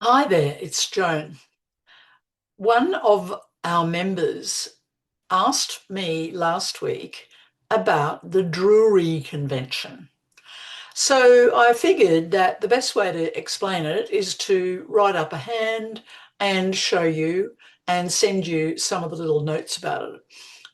Hi there, it's Joan. One of our members asked me last week about the Drury Convention. So I figured that the best way to explain it is to write up a hand and show you and send you some of the little notes about it.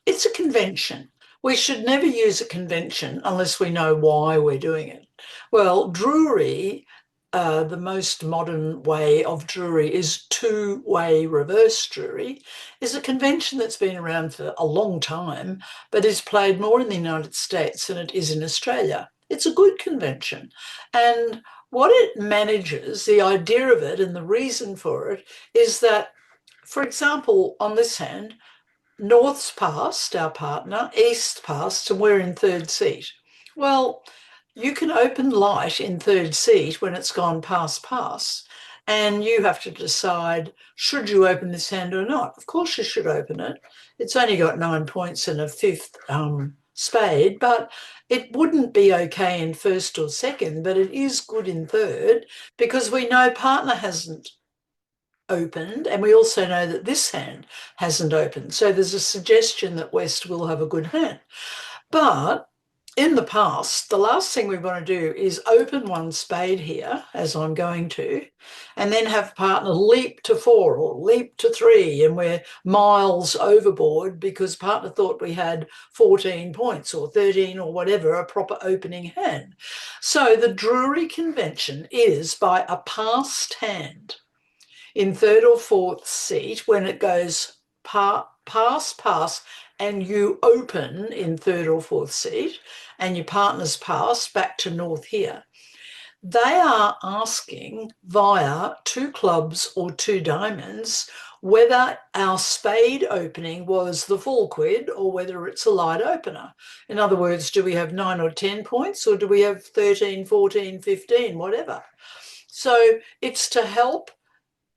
It's a convention. We should never use a convention unless we know why we're doing it. Well, Drury, the most modern way of Drury is two-way reverse Drury, is a convention that's been around for a long time, but is played more in the United States than it is in Australia. It's a good convention. And what it manages, the idea of it and the reason for it, is that, for example, on this hand, North's passed, our partner, East passed, and we're in third seat. Well, you can open light in third seat when it's gone past pass, and you have to decide should you open this hand or not. Of course, you should open it. It's only got 9 points and a fifth spade, but it wouldn't be okay in first or second, but it is good in third because we know partner hasn't opened, and we also know that this hand hasn't opened. So there's a suggestion that West will have a good hand. But in the past, the last thing we want to do is open one spade here, as I'm going to, and then have partner leap to four or leap to three, and we're miles overboard because partner thought we had 14 points or 13 or whatever, a proper opening hand. So the Drury convention is by a passed hand in third or fourth seat when it goes pass, and you open in third or fourth seat and your partner's pass back to North here. They are asking via two clubs or two diamonds whether our spade opening was the full quid or whether it's a light opener. In other words, do we have 9 or 10 points or do we have 13, 14, 15, whatever? So it's to help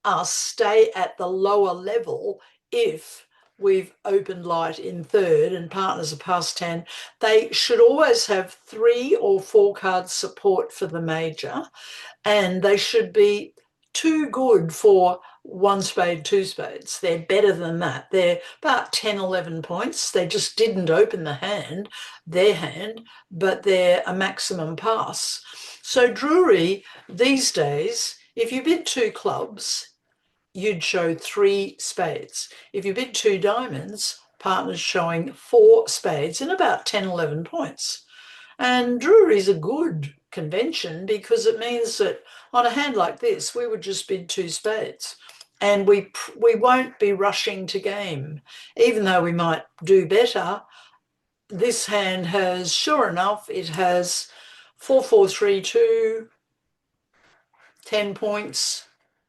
us stay at the lower level if we've opened light in third and partners are past 10. They should always have 3 or 4 cards support for the major, and they should be too good for one spade, two spades. They're better than that. They're about 10, 11 points. They just didn't open the hand, their hand, but they're a maximum pass. So Drury, these days, if you bid two clubs, you'd show 3 spades. If you bid two diamonds, partner's showing 4 spades in about 10, 11 points. And Drury's a good convention because it means that on a hand like this, we would just bid 2 spades. And we won't be rushing to game. Even though we might do better, this hand has, sure enough, it has 4, 4, 3, 2, 10 points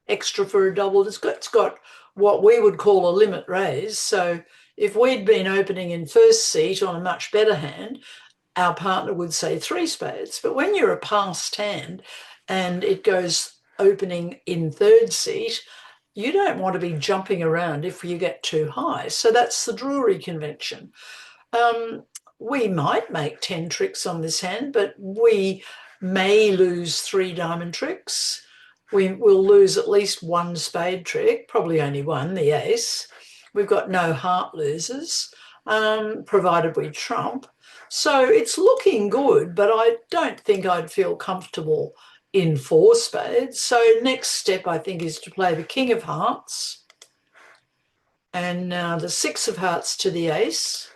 extra for a double. It's got what we would call a limit raise. So if we'd been opening in first seat on a much better hand, our partner would say 3 spades. But when you're a passed hand and it goes opening in third seat, you don't want to be jumping around if you get too high. So that's the Drury convention. Um, we might make 10 tricks on this hand, but we may lose 3 diamond tricks. We will lose at least 1 spade trick, probably only one, the ace. We've got no heart losers, provided we trump. So it's looking good, but I don't think I'd feel comfortable in 4 spades. So next step, I think, is to play the king of hearts and now the 6 of hearts to the ace.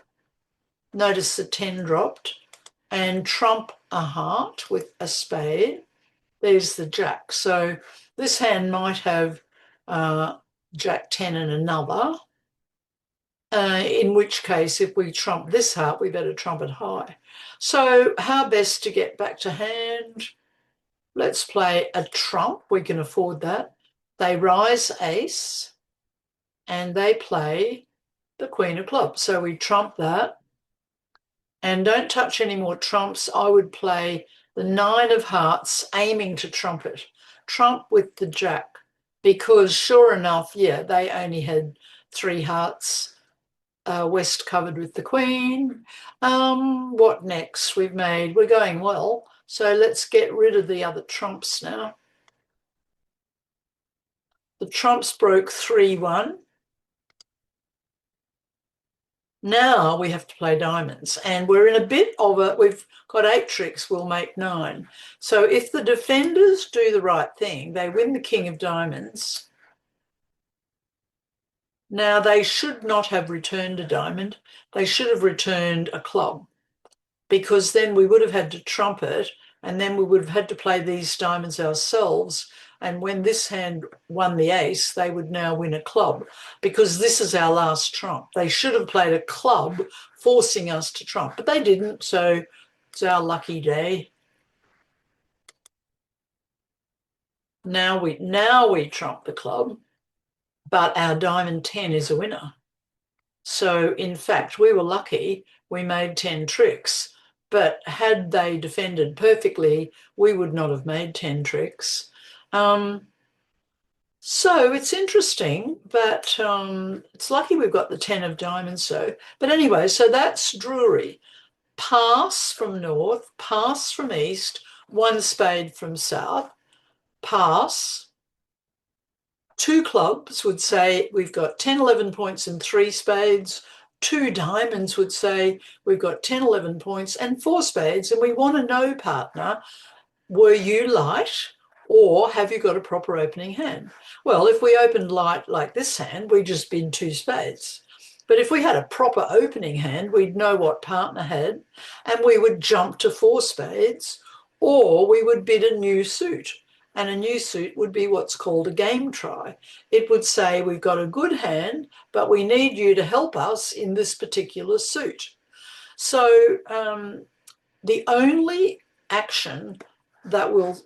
Notice the 10 dropped, and trump a heart with a spade. There's the jack. So this hand might have jack 10 and another, in which case if we trump this heart, we better trump it high. So how best to get back to hand? Let's play a trump. We can afford that. They rise ace and they play the queen of clubs. So we trump that. And don't touch any more trumps. I would play the 9 of hearts, aiming to trump it. Trump with the jack, because sure enough, yeah, they only had 3 hearts. West covered with the queen. What next? We're going well. So let's get rid of the other trumps now. The trumps broke 3-1. Now we have to play diamonds, and we're in a bit of a, we've got 8 tricks, we'll make 9. So if the defenders do the right thing, they win the king of diamonds. Now they should not have returned a diamond. They should have returned a club, because then we would have had to trump it, and then we would have had to play these diamonds ourselves. And when this hand won the ace, they would now win a club, because this is our last trump. They should have played a club, forcing us to trump, but they didn't, so it's our lucky day. Now we trump the club, but our diamond 10 is a winner. So in fact, we were lucky. We made 10 tricks, but had they defended perfectly, we would not have made 10 tricks. So it's interesting, but it's lucky we've got the 10 of diamonds. But anyway, so that's Drury. Pass from north, pass from east, 1 spade from south, pass. 2 clubs would say we've got 10, 11 points and 3 spades. 2 diamonds would say we've got 10, 11 points and 4 spades. And we want to know, partner, were you light, or have you got a proper opening hand? Well, if we opened light like this hand, we just bid 2 spades. But if we had a proper opening hand, we'd know what partner had, and we would jump to 4 spades, or we would bid a new suit. And a new suit would be what's called a game try. It would say, we've got a good hand, but we need you to help us in this particular suit. So the only action that will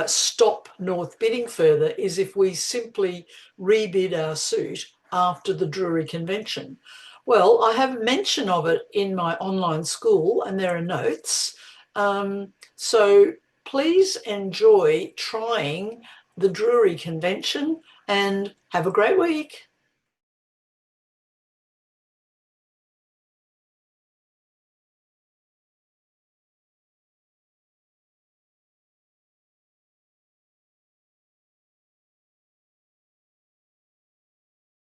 stop North bidding further is if we simply rebid our suit after the Drury convention. Well, I have mention of it in my online school, and there are notes. So please enjoy trying the Drury convention, and have a great week.